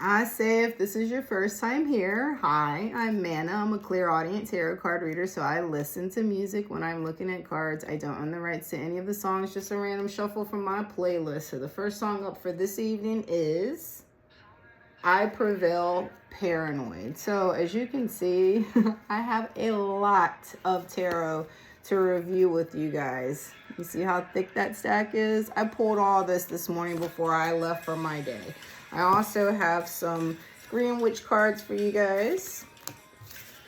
I say if this is your first time here, hi, I'm Mana. I'm a clairaudient tarot card reader, so I listen to music when I'm looking at cards. I don't own the rights to any of the songs, just a random shuffle from my playlist. So the first song up for this evening is I Prevail Paranoid. So as you can see, I have a lot of tarot to review with you guys. You see how thick that stack is? I pulled all this morning before I left for my day. I also have some Green Witch cards for you guys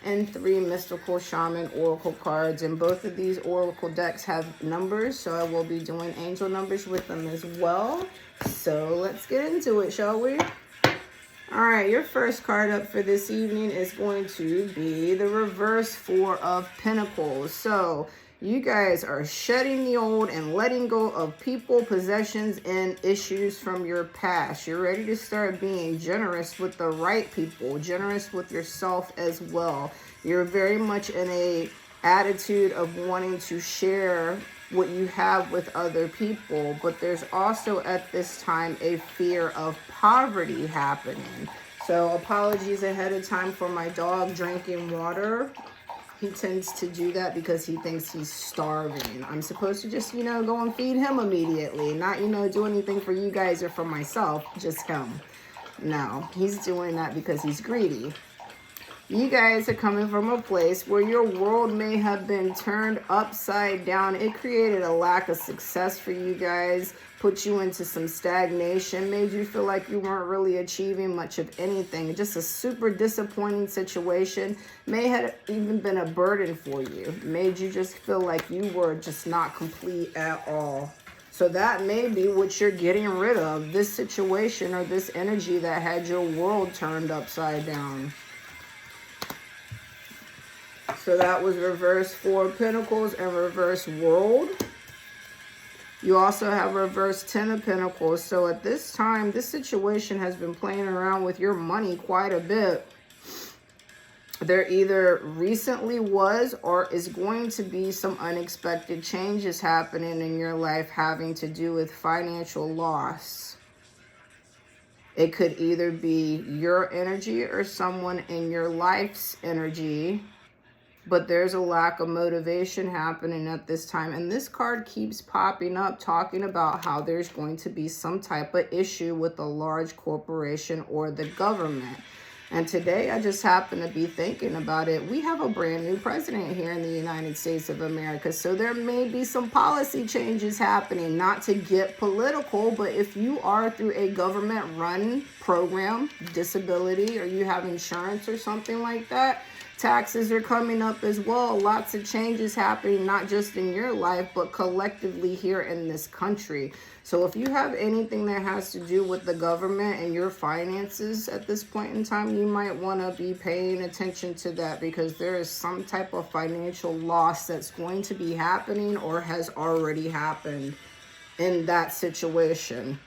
and 3 Mystical Shaman Oracle cards. And both of these Oracle decks have numbers, so I will be doing angel numbers with them as well. So let's get into it, shall we? All right, your first card up for this evening is going to be the reverse 4 of Pentacles. So you guys are shedding the old and letting go of people, possessions, and issues from your past. You're ready to start being generous with the right people, generous with yourself as well. You're very much in a attitude of wanting to share what you have with other people, but there's also at this time a fear of poverty happening. So apologies ahead of time for my dog drinking water. He tends to do that because he thinks he's starving. I'm supposed to just, go and feed him immediately, not, do anything for you guys or for myself, just him. No, he's doing that because he's greedy. You guys are coming from a place where your world may have been turned upside down. It created a lack of success for you guys, put you into some stagnation, made you feel like you weren't really achieving much of anything. Just a super disappointing situation. May have even been a burden for you. Made you just feel like you were just not complete at all. So that may be what you're getting rid of, this situation or this energy that had your world turned upside down. So that was reverse 4 of Pentacles and reverse World. You also have reverse 10 of Pentacles. So at this time, this situation has been playing around with your money quite a bit. There either recently was or is going to be some unexpected changes happening in your life having to do with financial loss. It could either be your energy or someone in your life's energy. But there's a lack of motivation happening at this time. And this card keeps popping up talking about how there's going to be some type of issue with a large corporation or the government. And today I just happen to be thinking about it. We have a brand new president here in the United States of America. So there may be some policy changes happening, not to get political, but if you are through a government run program, disability, or you have insurance or something like that, taxes are coming up as well. Lots of changes happening, not just in your life, but collectively here in this country. So if you have anything that has to do with the government and your finances at this point in time, you might want to be paying attention to that, because there is some type of financial loss that's going to be happening or has already happened in that situation.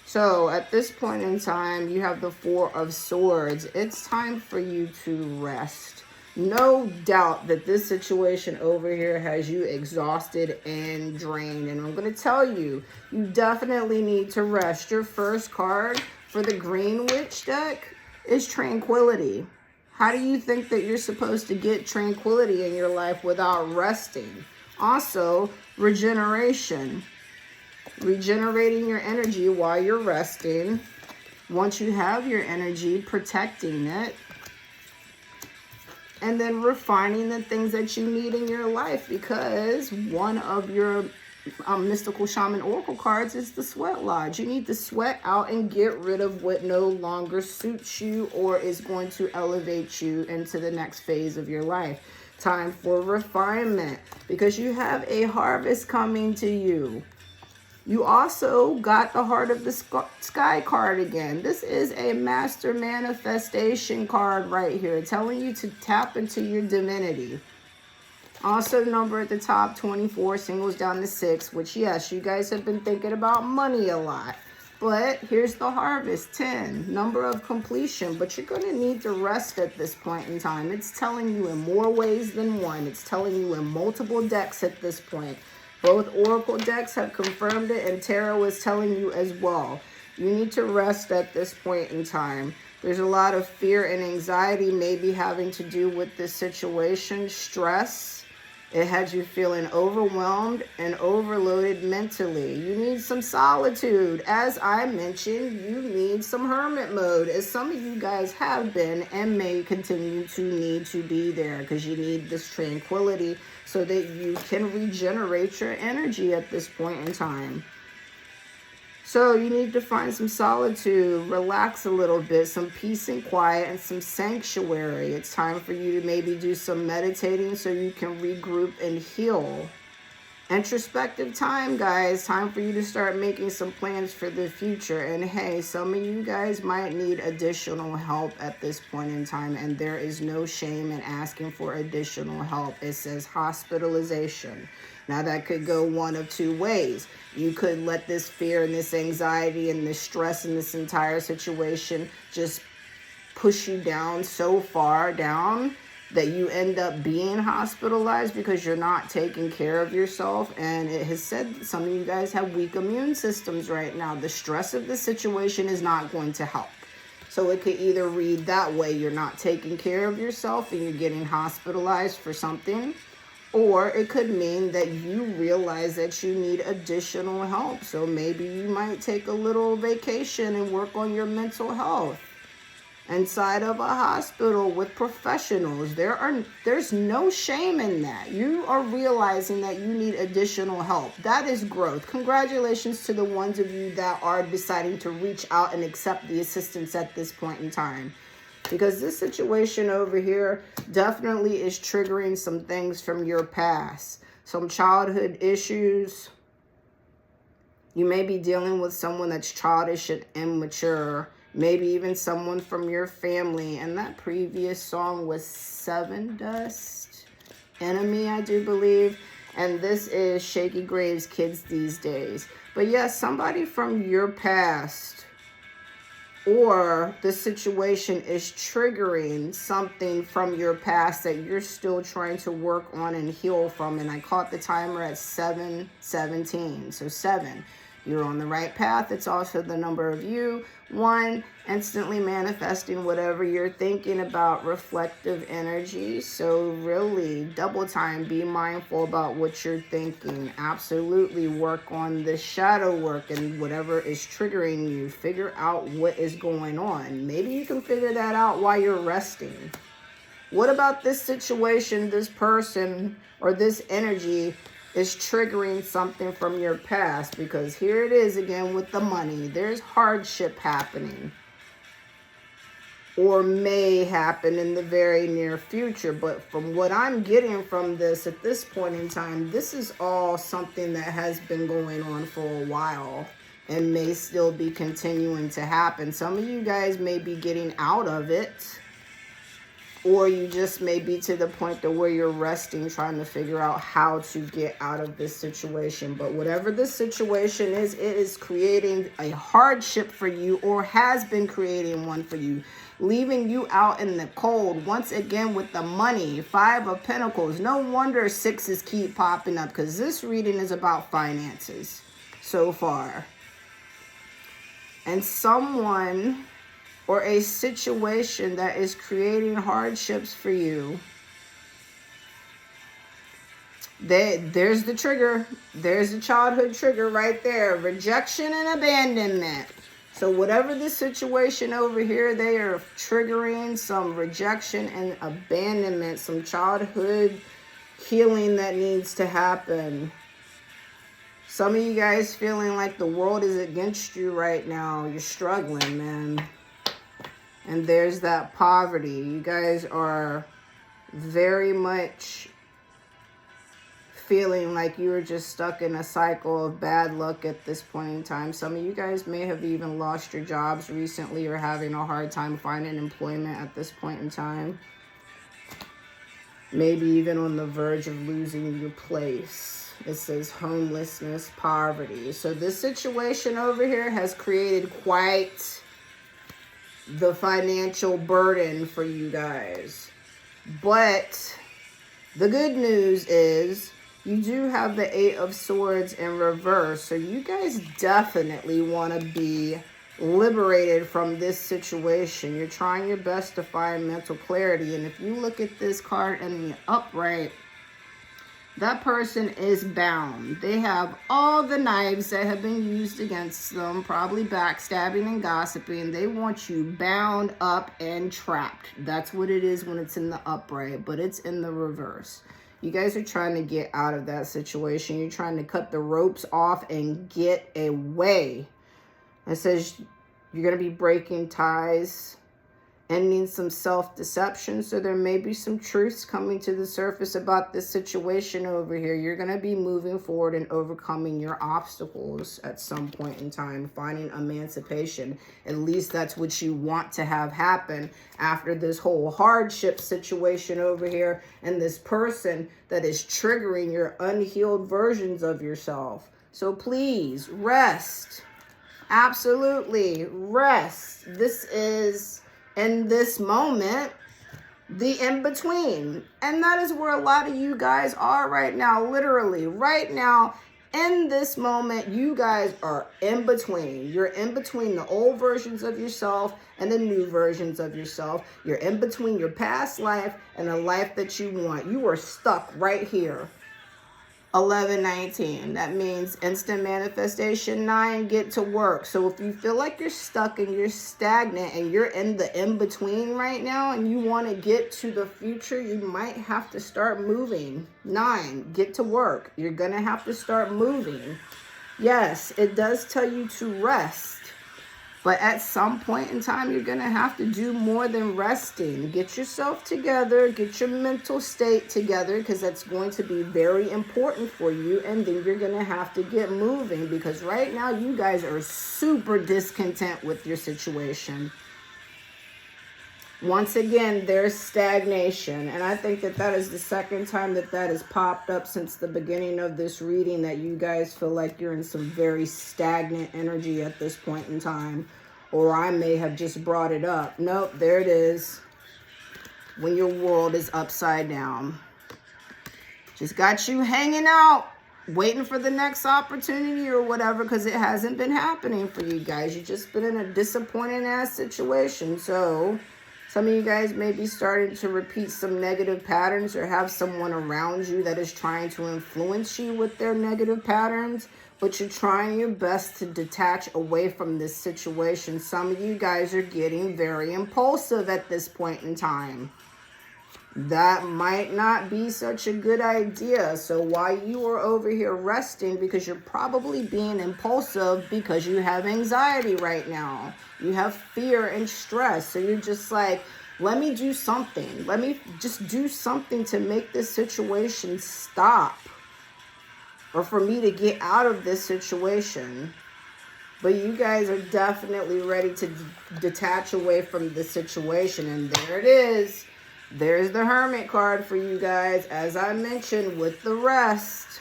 So at this point in time, you have the 4 of Swords. It's time for you to rest. No doubt that this situation over here has you exhausted and drained. And I'm going to tell you, you definitely need to rest. Your first card for the Green Witch deck is Tranquility. How do you think that you're supposed to get tranquility in your life without resting? Also, regeneration. Regenerating your energy while you're resting. Once you have your energy, protecting it. And then refining the things that you need in your life, because one of your Mystical Shaman Oracle cards is the Sweat Lodge. You need to sweat out and get rid of what no longer suits you or is going to elevate you into the next phase of your life. Time for refinement, because you have a harvest coming to you. You also got the Heart of the Sky card again. This is a master manifestation card right here, telling you to tap into your divinity. Also, number at the top, 24, singles down to 6, which, yes, you guys have been thinking about money a lot. But here's the Harvest, 10, number of completion. But you're going to need to rest at this point in time. It's telling you in more ways than one. It's telling you in multiple decks at this point. Both Oracle decks have confirmed it, and Tarot is telling you as well. You need to rest at this point in time. There's a lot of fear and anxiety maybe having to do with this situation, stress. It had you feeling overwhelmed and overloaded mentally. You need some solitude. As I mentioned, you need some hermit mode, as some of you guys have been and may continue to need to be there, because you need this tranquility so that you can regenerate your energy at this point in time. So you need to find some solitude, relax a little bit, some peace and quiet, and some sanctuary. It's time for you to maybe do some meditating so you can regroup and heal. Introspective time, guys. Time for you to start making some plans for the future. And hey, some of you guys might need additional help at this point in time, and there is no shame in asking for additional help. It says hospitalization. Now that could go one of two ways. You could let this fear and this anxiety and this stress and this entire situation just push you down so far down that you end up being hospitalized because you're not taking care of yourself. And it has said that some of you guys have weak immune systems right now. The stress of the situation is not going to help. So it could either read that way, you're not taking care of yourself and you're getting hospitalized for something, or it could mean that you realize that you need additional help. So maybe you might take a little vacation and work on your mental health inside of a hospital with professionals. There's no shame in that. You are realizing that you need additional help. That is growth. Congratulations to the ones of you that are deciding to reach out and accept the assistance at this point in time. Because this situation over here definitely is triggering some things from your past. Some childhood issues. You may be dealing with someone that's childish and immature. Maybe even someone from your family. And that previous song was Seven Dust Enemy, I do believe. And this is Shakey Graves' Kids These Days. But yes, somebody from your past, or the situation is triggering something from your past that you're still trying to work on and heal from. And I caught the timer at 7:17. So 7. You're on the right path. It's also the number of you. 1, instantly manifesting whatever you're thinking about, reflective energy. So really, double time, be mindful about what you're thinking. Absolutely work on the shadow work and whatever is triggering you. Figure out what is going on. Maybe you can figure that out while you're resting. What about this situation, this person, or this energy is triggering something from your past? Because here it is again with the money. There's hardship happening or may happen in the very near future. But from what I'm getting from this at this point in time, this is all something that has been going on for a while and may still be continuing to happen. Some of you guys may be getting out of it, or you just may be to the point to where you're resting, trying to figure out how to get out of this situation. But whatever the situation is, it is creating a hardship for you, or has been creating one for you, leaving you out in the cold. Once again with the money, 5 of Pentacles. No wonder 6s keep popping up, because this reading is about finances so far. And someone or a situation that is creating hardships for you. There's the trigger. There's the childhood trigger right there. Rejection and abandonment. So whatever the situation over here, they are triggering some rejection and abandonment, some childhood healing that needs to happen. Some of you guys feeling like the world is against you right now. You're struggling, man. And there's that poverty. You guys are very much feeling like you are just stuck in a cycle of bad luck at this point in time. Some of you guys may have even lost your jobs recently or having a hard time finding employment at this point in time. Maybe even on the verge of losing your place. It says homelessness, poverty. So this situation over here has created quite the financial burden for you guys. But the good news is you do have the 8 of Swords in reverse. So you guys definitely want to be liberated from this situation. You're trying your best to find mental clarity. And if you look at this card in the upright, that person is bound. They have all the knives that have been used against them, probably backstabbing and gossiping. They want you bound up and trapped. That's what it is when it's in the upright, but it's in the reverse. You guys are trying to get out of that situation. You're trying to cut the ropes off and get away. It says you're going to be breaking ties, ending some self-deception. So there may be some truths coming to the surface about this situation over here. You're going to be moving forward and overcoming your obstacles at some point in time, finding emancipation. At least that's what you want to have happen after this whole hardship situation over here and this person that is triggering your unhealed versions of yourself. So please rest. Absolutely rest. This is, in this moment, the in-between. And that is where a lot of you guys are right now. Literally, right now, in this moment, you guys are in between. You're in between the old versions of yourself and the new versions of yourself. You're in between your past life and the life that you want. You are stuck right here. 11:19. That means instant manifestation. 9, get to work. So if you feel like you're stuck and you're stagnant and you're in the in-between right now and you want to get to the future, you might have to start moving. 9, get to work. You're going to have to start moving. Yes, it does tell you to rest. But at some point in time, you're going to have to do more than resting. Get yourself together. Get your mental state together, because that's going to be very important for you. And then you're going to have to get moving, because right now you guys are super discontent with your situation. Once again, there's stagnation. And I think that that is the second time that that has popped up since the beginning of this reading, that you guys feel like you're in some very stagnant energy at this point in time. Or I may have just brought it up. Nope, there it is. When your world is upside down. Just got you hanging out, waiting for the next opportunity or whatever, because it hasn't been happening for you guys. You've just been in a disappointing ass situation. So some of you guys may be starting to repeat some negative patterns, or have someone around you that is trying to influence you with their negative patterns, but you're trying your best to detach away from this situation. Some of you guys are getting very impulsive at this point in time. That might not be such a good idea. So while you are over here resting, because you're probably being impulsive because you have anxiety right now. You have fear and stress. So you're just like, let me do something. Let me just do something to make this situation stop. Or for me to get out of this situation. But you guys are definitely ready to detach away from the situation. And there it is. There's the Hermit card for you guys. As I mentioned, with the rest,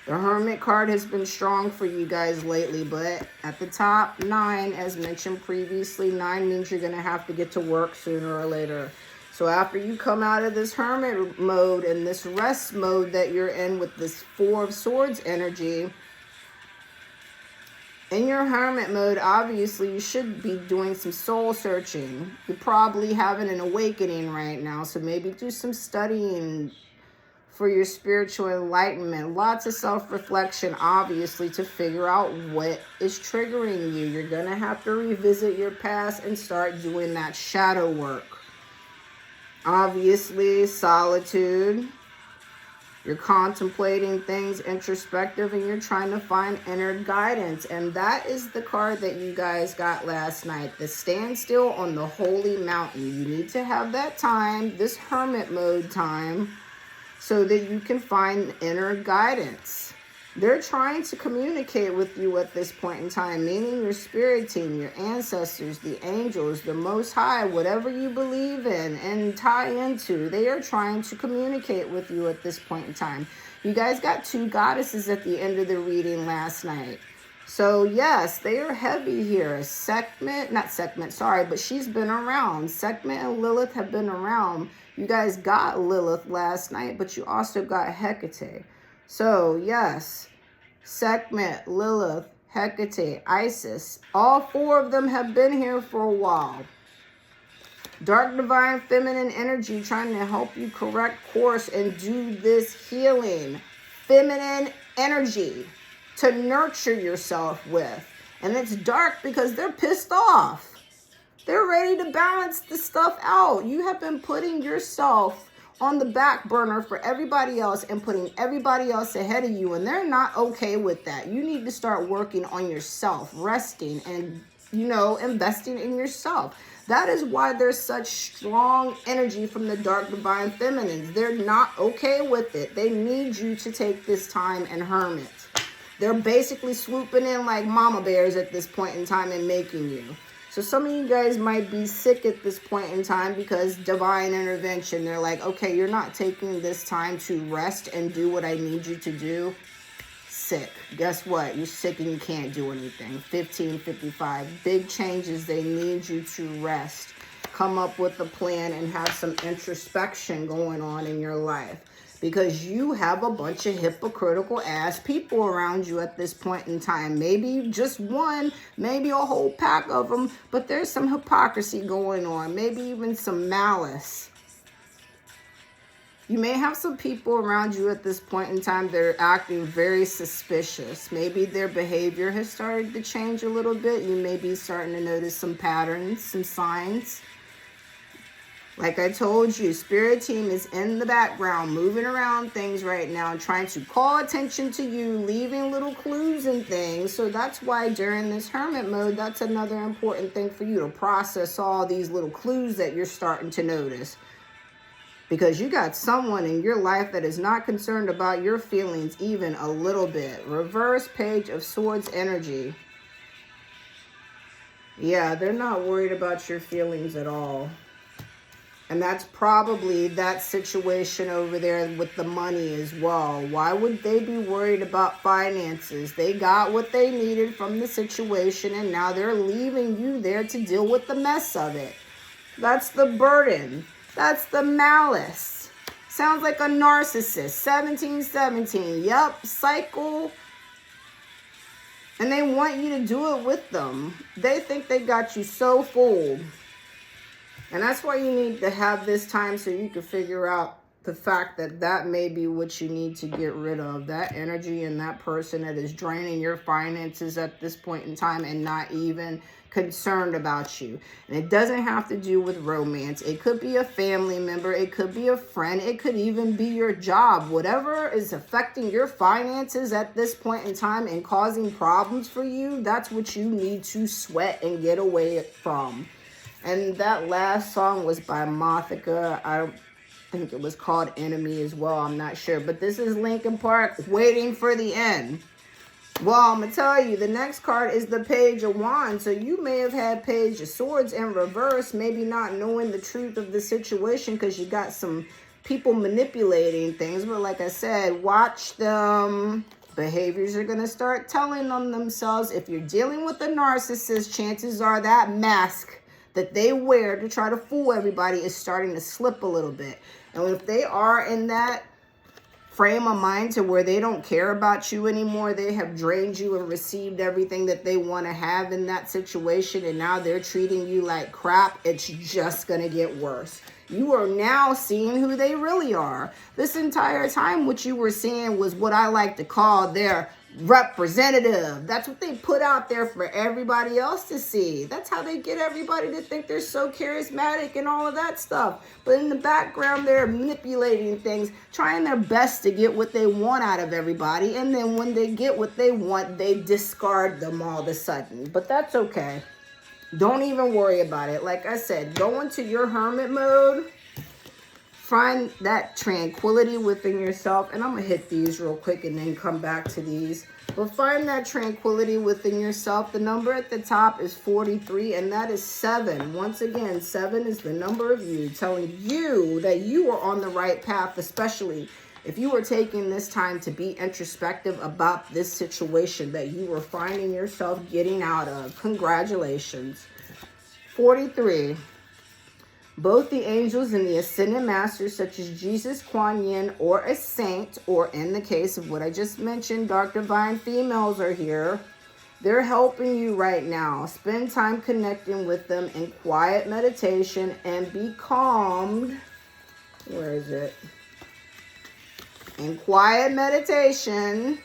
the Hermit card has been strong for you guys lately. But at the top, 9, as mentioned previously, 9 means you're going to have to get to work sooner or later. So after you come out of this Hermit mode and this rest mode that you're in with this 4 of Swords energy, in your Hermit mode, obviously, you should be doing some soul searching. You're probably having an awakening right now. So maybe do some studying for your spiritual enlightenment. Lots of self-reflection, obviously, to figure out what is triggering you. You're going to have to revisit your past and start doing that shadow work. Obviously, solitude. You're contemplating things, introspective, and you're trying to find inner guidance. And that is the card that you guys got last night. The standstill on the holy mountain. You need to have that time, this Hermit mode time, so that you can find inner guidance. They're trying to communicate with you at this point in time, meaning your spirit team, your ancestors, the angels, the Most High, whatever you believe in and tie into. They are trying to communicate with you at this point in time. You guys got 2 goddesses at the end of the reading last night. So yes, they are heavy here. Sekhmet, not Sekhmet, sorry, but she's been around. Sekhmet and Lilith have been around. You guys got Lilith last night, but you also got Hecate. So yes, Sekhmet, Lilith, Hecate, Isis. All four of them have been here for a while. Dark divine feminine energy trying to help you correct course and do this healing. Feminine energy to nurture yourself with. And it's dark because they're pissed off. They're ready to balance the stuff out. You have been putting yourself on the back burner for everybody else and putting everybody else ahead of you. And they're not okay with that. You need to start working on yourself, resting and, investing in yourself. That is why there's such strong energy from the dark divine feminines. They're not okay with it. They need you to take this time and hermit. They're basically swooping in like mama bears at this point in time and making you. So some of you guys might be sick at this point in time because divine intervention. They're like, okay, you're not taking this time to rest and do what I need you to do. Sick. Guess what? You're sick and you can't do anything. 1555. Big changes. They need you to rest. Come up with a plan and have some introspection going on in your life. Because you have a bunch of hypocritical ass people around you at this point in time. Maybe just one, maybe a whole pack of them, but there's some hypocrisy going on. Maybe even some malice. You may have some people around you at this point in time that are acting very suspicious. Maybe their behavior has started to change a little bit. You may be starting to notice some patterns, some signs. Like I told you, spirit team is in the background, moving around things right now, trying to call attention to you, leaving little clues and things. So that's why during this hermit mode, that's another important thing for you to process all these little clues that you're starting to notice. Because you got someone in your life that is not concerned about your feelings even a little bit. Reverse Page of Swords energy. Yeah, they're not worried about your feelings at all. And that's probably that situation over there with the money as well. Why would they be worried about finances? They got what they needed from the situation and now they're leaving you there to deal with the mess of it. That's the burden. That's the malice. Sounds like a narcissist. 1717. Yep, cycle. And they want you to do it with them. They think they got you so fooled. And that's why you need to have this time so you can figure out the fact that that may be what you need to get rid of. That energy and that person that is draining your finances at this point in time and not even concerned about you. And it doesn't have to do with romance. It could be a family member. It could be a friend. It could even be your job. Whatever is affecting your finances at this point in time and causing problems for you, that's what you need to sweat and get away from. And that last song was by Mothika. I think it was called Enemy as well. I'm not sure. But this is Linkin Park, Waiting for the End. Well, I'm going to tell you, the next card is the Page of Wands. So you may have had Page of Swords in reverse, maybe not knowing the truth of the situation because you got some people manipulating things. But like I said, watch them. Behaviors are going to start telling on themselves. If you're dealing with a narcissist, chances are that mask that they wear to try to fool everybody is starting to slip a little bit. And if they are in that frame of mind to where they don't care about you anymore, they have drained you and received everything that they want to have in that situation, and now they're treating you like crap, it's just going to get worse. You are now seeing who they really are. This entire time, what you were seeing was what I like to call their representative. That's what they put out there for everybody else to see. That's how they get everybody to think they're so charismatic and all of that stuff. But in the background, they're manipulating things, trying their best to get what they want out of everybody. And then when they get what they want, they discard them all of a sudden. But that's okay. Don't even worry about it. Like I said, go into your hermit mode. Find that tranquility within yourself. And I'm going to hit these real quick and then come back to these. But find that tranquility within yourself. The number at the top is 43, and that is 7. Once again, 7 is the number of you, telling you that you are on the right path, especially if you are taking this time to be introspective about this situation that you are finding yourself getting out of. Congratulations. 43. Both the angels and the ascended masters, such as Jesus, Kuan Yin, or a saint, or in the case of what I just mentioned, dark divine females are here. They're helping you right now. Spend time connecting with them in quiet meditation and be calmed. Where is it? In quiet meditation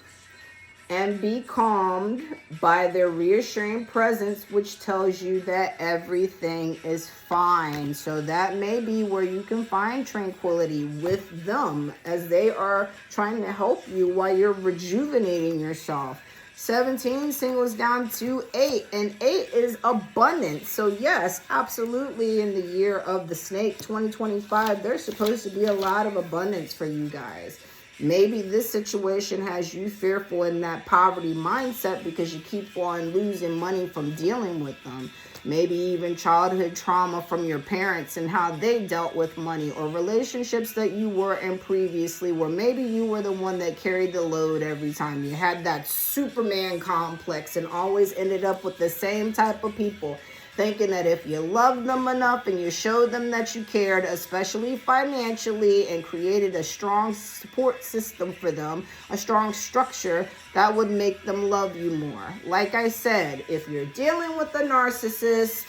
and be calmed by their reassuring presence, which tells you that everything is fine. So that may be where you can find tranquility with them as they are trying to help you while you're rejuvenating yourself. 17 singles down to 8, and 8 is abundance. So yes, absolutely, in the year of the snake 2025, there's supposed to be a lot of abundance for you guys. Maybe this situation has you fearful in that poverty mindset because you keep on losing money from dealing with them. Maybe even childhood trauma from your parents and how they dealt with money, or relationships that you were in previously where maybe you were the one that carried the load every time. You had that Superman complex and always ended up with the same type of people, thinking that if you loved them enough and you showed them that you cared, especially financially, and created a strong support system for them, a strong structure, that would make them love you more. Like I said, if you're dealing with a narcissist,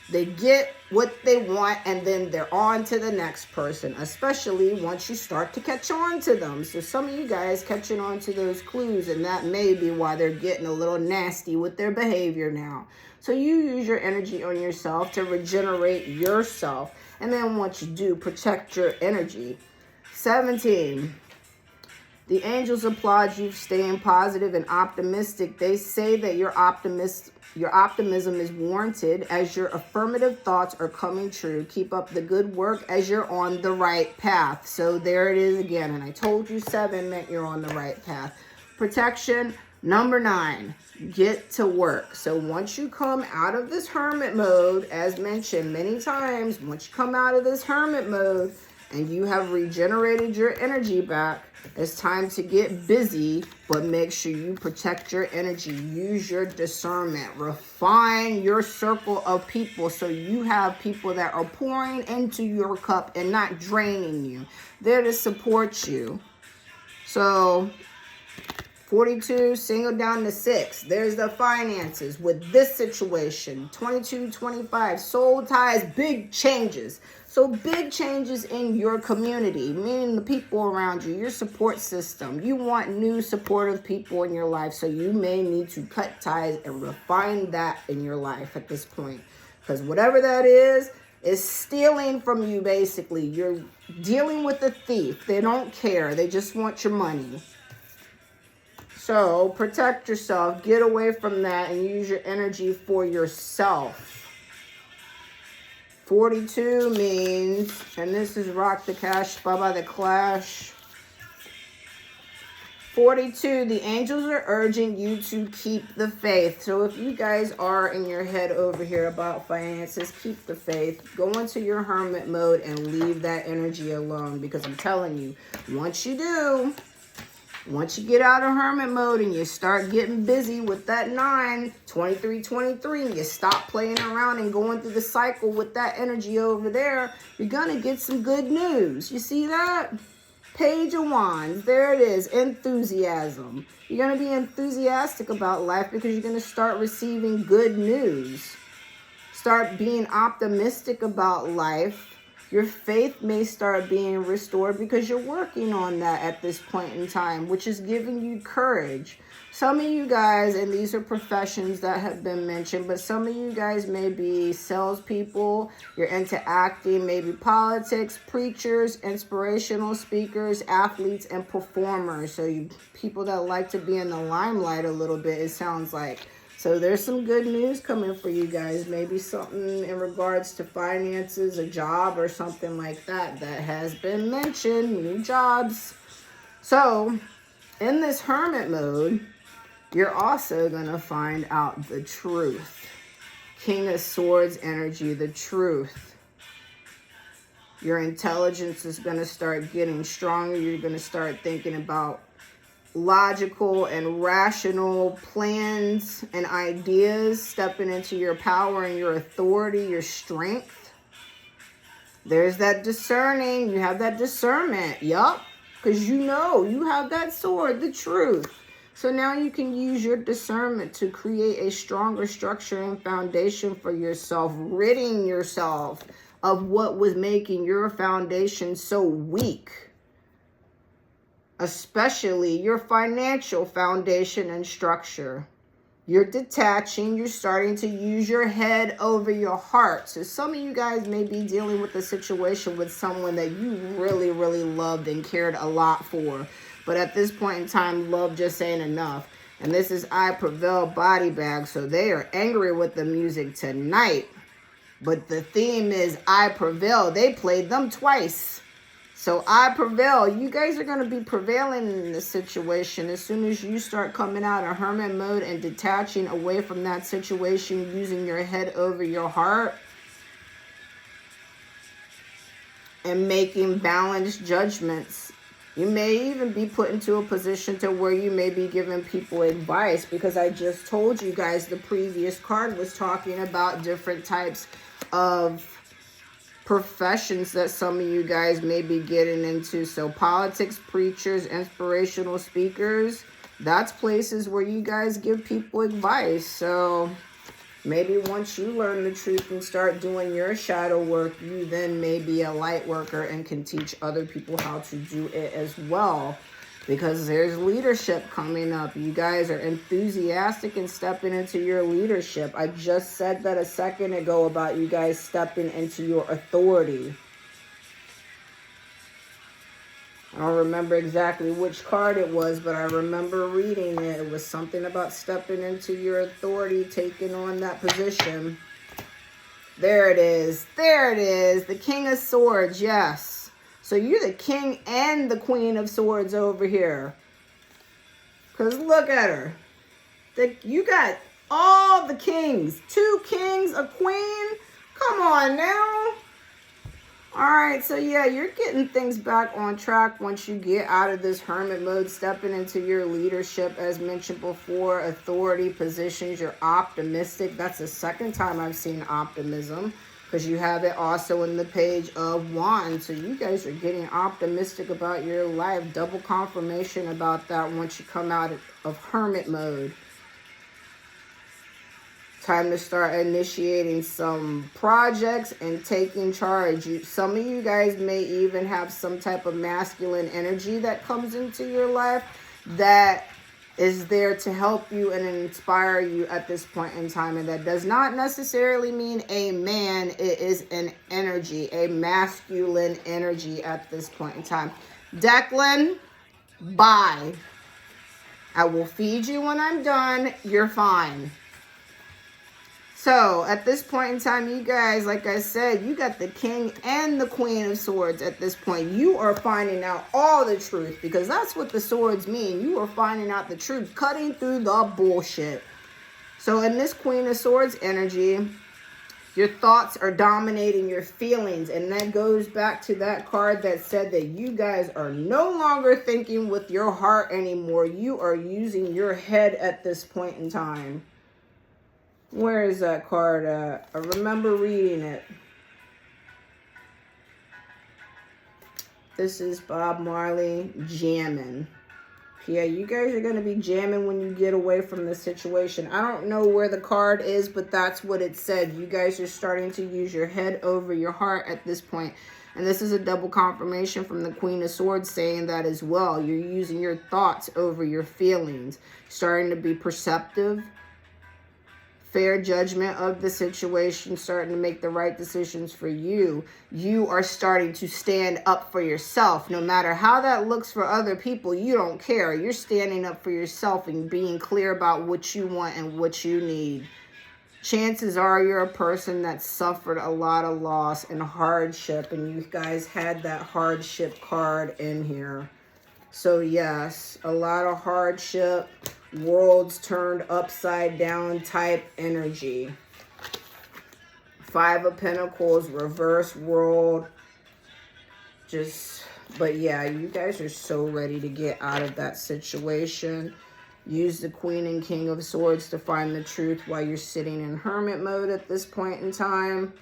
they get what they want and then they're on to the next person, especially once you start to catch on to them. So some of you guys catching on to those clues, and that may be why they're getting a little nasty with their behavior now. So you use your energy on yourself to regenerate yourself. And then once you do, protect your energy. 17. The angels applaud you staying positive and optimistic. They say that your optimism is warranted as your affirmative thoughts are coming true. Keep up the good work as you're on the right path. So there it is again. And I told you 7 meant you're on the right path. Protection. Number 9, get to work. So once you come out of this hermit mode, as mentioned many times, once you come out of this hermit mode and you have regenerated your energy back, it's time to get busy, but make sure you protect your energy. Use your discernment. Refine your circle of people so you have people that are pouring into your cup and not draining you. There to support you. So 42, single down to 6. There's the finances with this situation. 22, 25, soul ties, big changes. So big changes in your community, meaning the people around you, your support system. You want new supportive people in your life, so you may need to cut ties and refine that in your life at this point. Because whatever that is stealing from you, basically. You're dealing with a thief. They don't care. They just want your money. So protect yourself, get away from that, and use your energy for yourself. 42 means, and this is Rock the Cash, Baba the Clash. 42, the angels are urging you to keep the faith. So if you guys are in your head over here about finances, keep the faith. Go into your hermit mode and leave that energy alone, because I'm telling you, once you do, once you get out of hermit mode and you start getting busy with that 9, 23, 23, and you stop playing around and going through the cycle with that energy over there, you're going to get some good news. You see that? Page of Wands. There it is. Enthusiasm. You're going to be enthusiastic about life because you're going to start receiving good news. Start being optimistic about life. Your faith may start being restored because you're working on that at this point in time, which is giving you courage. Some of you guys, and these are professions that have been mentioned, but some of you guys may be salespeople, you're into acting, maybe politics, preachers, inspirational speakers, athletes, and performers. So you people that like to be in the limelight a little bit, it sounds like. So there's some good news coming for you guys. Maybe something in regards to finances, a job, or something like that that has been mentioned, new jobs. So in this hermit mode, you're also going to find out the truth. King of Swords energy, the truth. Your intelligence is going to start getting stronger. You're going to start thinking about logical and rational plans and ideas, stepping into your power and your authority, your strength. There's that discerning. You have that discernment. Yup. Because you know you have that sword, the truth. So now you can use your discernment to create a stronger structure and foundation for yourself, ridding yourself of what was making your foundation so weak, especially your financial foundation and structure. You're detaching. You're starting to use your head over your heart. So some of you guys may be dealing with a situation with someone that you really, really loved and cared a lot for. But at this point in time, love just ain't enough. And this is I Prevail Body Bag. So they are angry with the music tonight. But the theme is I Prevail. They played them twice. So I prevail. You guys are going to be prevailing in this situation as soon as you start coming out of hermit mode and detaching away from that situation, using your head over your heart and making balanced judgments. You may even be put into a position to where you may be giving people advice, because I just told you guys the previous card was talking about different types of professions that some of you guys may be getting into. So politics, preachers, inspirational speakers, that's places where you guys give people advice. So maybe once you learn the truth and start doing your shadow work, you then may be a light worker and can teach other people how to do it as well. Because there's leadership coming up. You guys are enthusiastic and stepping into your leadership. I just said that a second ago about you guys stepping into your authority. I don't remember exactly which card it was, but I remember reading it. It was something about stepping into your authority, taking on that position. There it is. There it is. The King of Swords, yes. So you're the king and the queen of swords over here. Because look at her. You got all the kings. 2 kings, a queen. Come on now. All right, so yeah, you're getting things back on track once you get out of this hermit mode, stepping into your leadership. As mentioned before, authority positions. You're optimistic. That's the second time I've seen optimism, because you have it also in the Page of Wands. So you guys are getting optimistic about your life. Double confirmation about that once you come out of hermit mode. Time to start initiating some projects and taking charge. Some of you guys may even have some type of masculine energy that comes into your life that is there to help you and inspire you at this point in time. And that does not necessarily mean a man. It is an energy, a masculine energy at this point in time. Declan, bye. I will feed you when I'm done. You're fine. So at this point in time, you guys, like I said, you got the king and the queen of swords at this point. You are finding out all the truth, because that's what the swords mean. You are finding out the truth, cutting through the bullshit. So in this queen of swords energy, your thoughts are dominating your feelings. And that goes back to that card that said that you guys are no longer thinking with your heart anymore. You are using your head at this point in time. Where is that card at? I remember reading it. This is Bob Marley, jamming. Yeah, you guys are going to be jamming when you get away from the situation. I don't know where the card is, but that's what it said. You guys are starting to use your head over your heart at this point. And this is a double confirmation from the Queen of Swords saying that as well. You're using your thoughts over your feelings. Starting to be perceptive. Fair judgment of the situation, starting to make the right decisions for you. You are starting to stand up for yourself. No matter how that looks for other people, you don't care. You're standing up for yourself and being clear about what you want and what you need. Chances are you're a person that suffered a lot of loss and hardship, and you guys had that hardship card in here. So yes, a lot of hardship, worlds turned upside down type energy. 5 of Pentacles, reverse world. But yeah, you guys are so ready to get out of that situation. Use the Queen and King of Swords to find the truth while you're sitting in hermit mode at this point in time.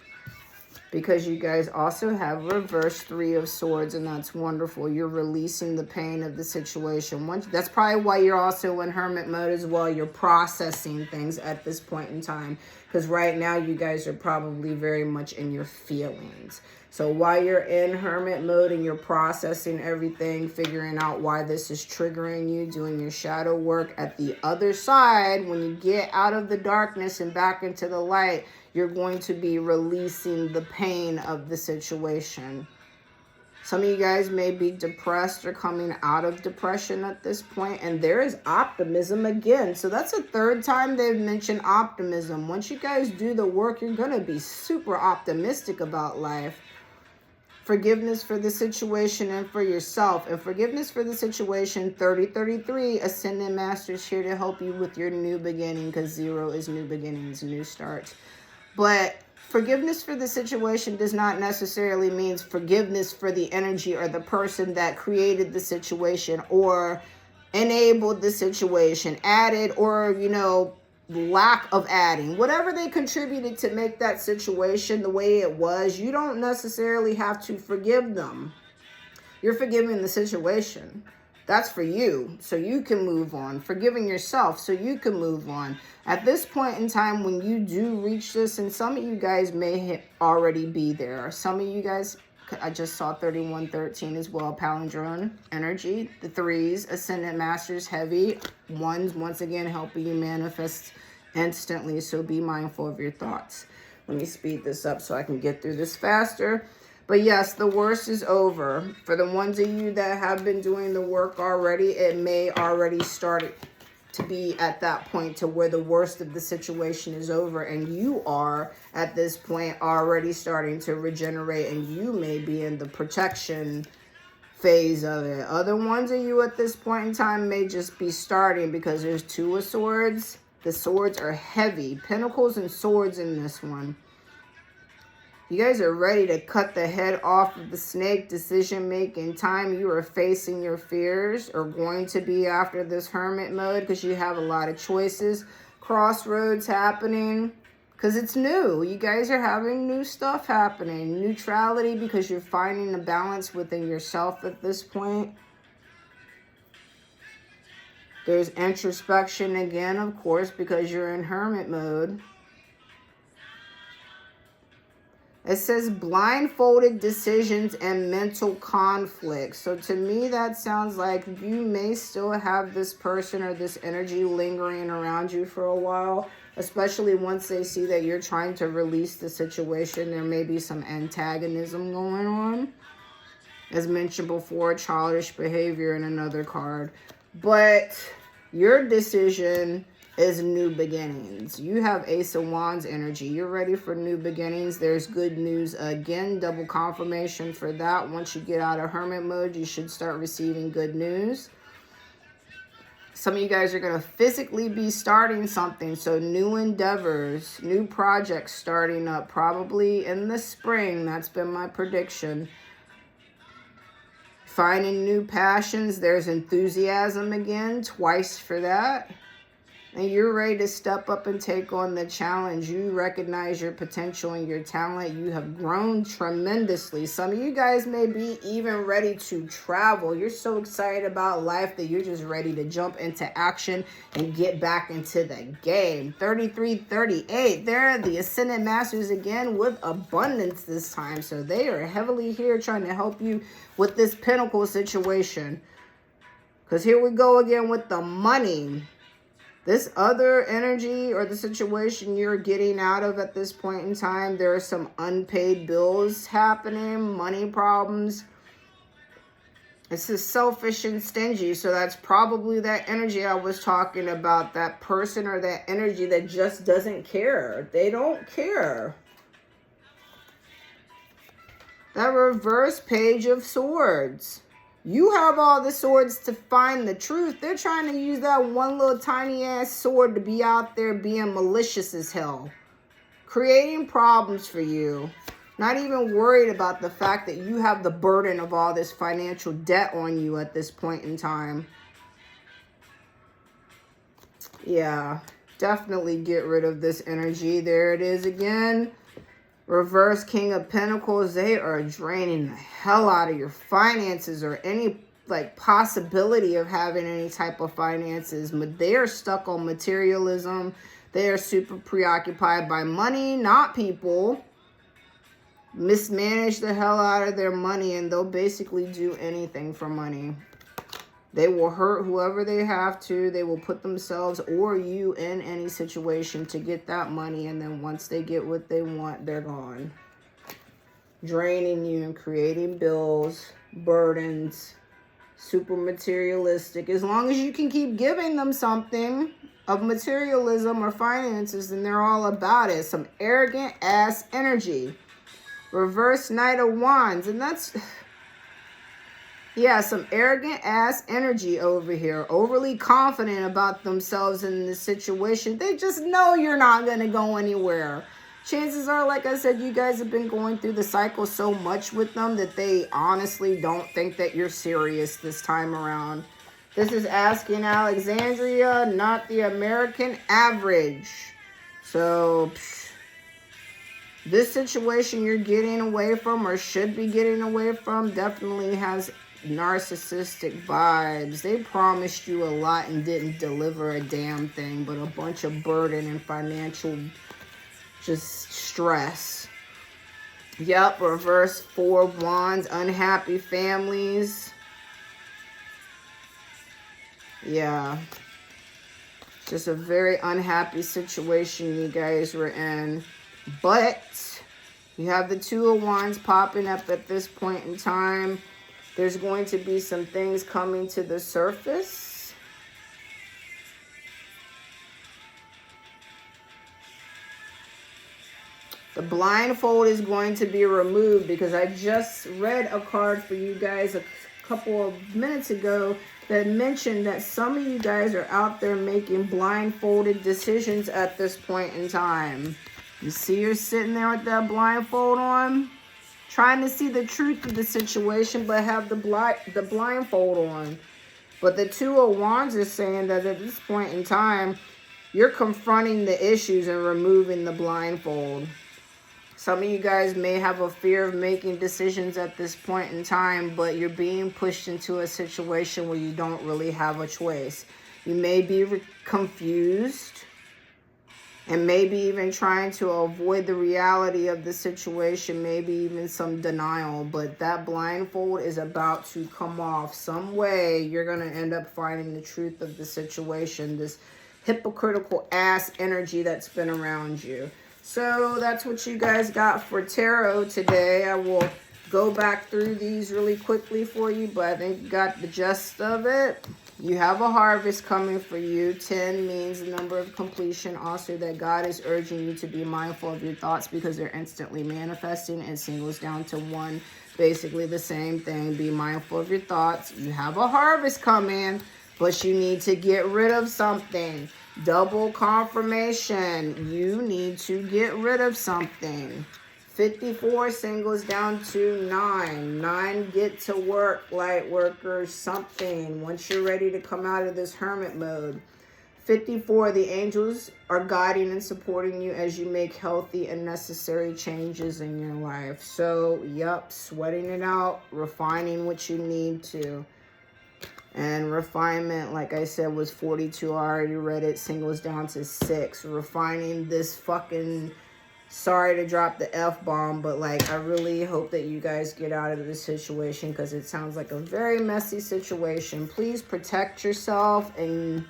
because you guys also have reverse 3 of Swords, and that's wonderful. You're releasing the pain of the situation. That's probably why you're also in hermit mode as well. You're processing things at this point in time, because right now you guys are probably very much in your feelings. So while you're in hermit mode and you're processing everything, figuring out why this is triggering you, doing your shadow work, at the other side, when you get out of the darkness and back into the light, you're going to be releasing the pain of the situation. Some of you guys may be depressed or coming out of depression at this point, and there is optimism again. So that's the third time they've mentioned optimism. Once you guys do the work, you're going to be super optimistic about life. Forgiveness for the situation and for yourself. And forgiveness for the situation, 3033, Ascendant Masters here to help you with your new beginning, because 0 is new beginnings, new starts. But forgiveness for the situation does not necessarily mean forgiveness for the energy or the person that created the situation or enabled the situation, added, or, you know, lack of adding. Whatever they contributed to make that situation the way it was, you don't necessarily have to forgive them. You're forgiving the situation. That's for you, so you can move on. Forgiving yourself, so you can move on. At this point in time, when you do reach this, and some of you guys may already be there. Some of you guys, I just saw 3113 as well, palindrome energy. The 3s, Ascendant Masters, heavy. 1s, once again, helping you manifest instantly, so be mindful of your thoughts. Let me speed this up so I can get through this faster. But yes, the worst is over. For the ones of you that have been doing the work already, it may already start to be at that point to where the worst of the situation is over, and you are at this point already starting to regenerate, and you may be in the protection phase of it. Other ones of you at this point in time may just be starting, because there's 2 of Swords. The swords are heavy. Pentacles and swords in this one. You guys are ready to cut the head off of the snake. Decision-making time. You are facing your fears, or going to be after this hermit mode, because you have a lot of choices. Crossroads happening, because it's new. You guys are having new stuff happening. Neutrality, because you're finding a balance within yourself at this point. There's introspection again, of course, because you're in hermit mode. It says blindfolded decisions and mental conflicts. So to me, that sounds like you may still have this person or this energy lingering around you for a while, especially once they see that you're trying to release the situation. There may be some antagonism going on. As mentioned before, childish behavior in another card. But your decision is new beginnings. You have Ace of Wands energy. You're ready for new beginnings. There's good news again. Double confirmation for that. Once you get out of hermit mode, you should start receiving good news. Some of you guys are going to physically be starting something. So new endeavors, new projects starting up probably in the spring. That's been my prediction. Finding new passions. There's enthusiasm again. Twice for that. And you're ready to step up and take on the challenge. You recognize your potential and your talent. You have grown tremendously. Some of you guys may be even ready to travel. You're so excited about life that you're just ready to jump into action and get back into the game. 3338. They're the Ascendant Masters again with abundance this time. So they are heavily here trying to help you with this Pentacle situation. Because here we go again with the money. This other energy or the situation you're getting out of at this point in time, there are some unpaid bills happening, money problems. This is selfish and stingy, so that's probably that energy I was talking about, that person or that energy that just doesn't care. They don't care. That reverse Page of Swords. You have all the swords to find the truth. They're trying to use that one little tiny ass sword to be out there being malicious as hell. Creating problems for you. Not even worried about the fact that you have the burden of all this financial debt on you at this point in time. Yeah, definitely get rid of this energy. There it is again. Reverse King of Pentacles, they are draining the hell out of your finances or any like possibility of having any type of finances. But they are stuck on materialism. They are super preoccupied by money, not people. Mismanage the hell out of their money, and they'll basically do anything for money. They will hurt whoever they have to. They will put themselves or you in any situation to get that money. And then once they get what they want, they're gone. Draining you and creating bills, burdens, super materialistic. As long as you can keep giving them something of materialism or finances, then they're all about it. Some arrogant ass energy. Reverse Knight of Wands. And that's... yeah, some arrogant ass energy over here. Overly confident about themselves in this situation. They just know you're not going to go anywhere. Chances are, like I said, you guys have been going through the cycle so much with them that they honestly don't think that you're serious this time around. This is asking Alexandria, not the American average. So... this situation you're getting away from or should be getting away from definitely has narcissistic vibes. They promised you a lot and didn't deliver a damn thing, but a bunch of burden and financial just stress. Yep, reverse 4 of Wands, unhappy families. Yeah. Just a very unhappy situation you guys were in. But you have the 2 of Wands popping up at this point in time. There's going to be some things coming to the surface. The blindfold is going to be removed because I just read a card for you guys a couple of minutes ago that mentioned that some of you guys are out there making blindfolded decisions at this point in time. You see you're sitting there with that blindfold on, trying to see the truth of the situation, but have the blindfold on. But the 2 of Wands is saying that at this point in time, you're confronting the issues and removing the blindfold. Some of you guys may have a fear of making decisions at this point in time, but you're being pushed into a situation where you don't really have a choice. You may be confused. And maybe even trying to avoid the reality of the situation, maybe even some denial. But that blindfold is about to come off. Some way you're going to end up finding the truth of the situation. This hypocritical ass energy that's been around you. So that's what you guys got for tarot today. I will go back through these really quickly for you, but I think you got the gist of it. You have a harvest coming for you. 10 means the number of completion. Also that God is urging you to be mindful of your thoughts because they're instantly manifesting, and singles down to 1. Basically the same thing. Be mindful of your thoughts. You have a harvest coming, but you need to get rid of something. Double confirmation. You need to get rid of something. 54 singles down to 9. 9, get to work, light workers, something. Once you're ready to come out of this hermit mode. 54, the angels are guiding and supporting you as you make healthy and necessary changes in your life. So, yep, sweating it out, refining what you need to. And refinement, like I said, was 42. I already read it. Singles down to 6. Refining this fucking... sorry to drop the F-bomb, but like I really hope that you guys get out of this situation because it sounds like a very messy situation. Please protect yourself and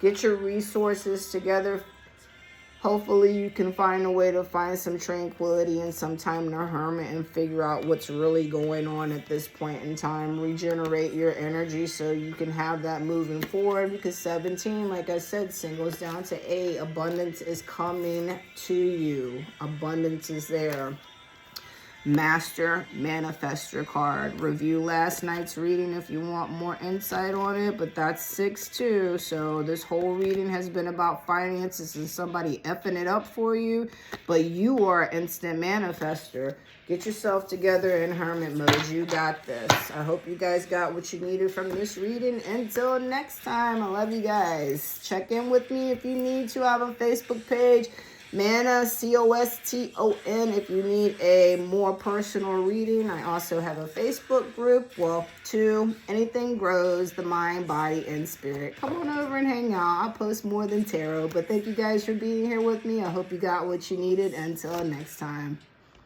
get your resources together. Hopefully you can find a way to find some tranquility and some time to hermit and figure out what's really going on at this point in time. Regenerate your energy so you can have that moving forward because 17, like I said, singles down to 8. Abundance is coming to you. Abundance is there. Master Manifestor card. Review last night's reading if you want more insight on it, but that's 6 too. So this whole reading has been about finances and somebody effing it up for you, but you are an instant manifestor. Get yourself together in hermit mode. You got this. I hope you guys got what you needed from this reading. Until next time, I love you guys. Check in with me if you need to. I have a Facebook page. Mana, COSTON, if you need a more personal reading. I also have a Facebook group. Well, 2. Anything grows, the mind, body, and spirit. Come on over and hang out. I'll post more than tarot. But thank you guys for being here with me. I hope you got what you needed. Until next time.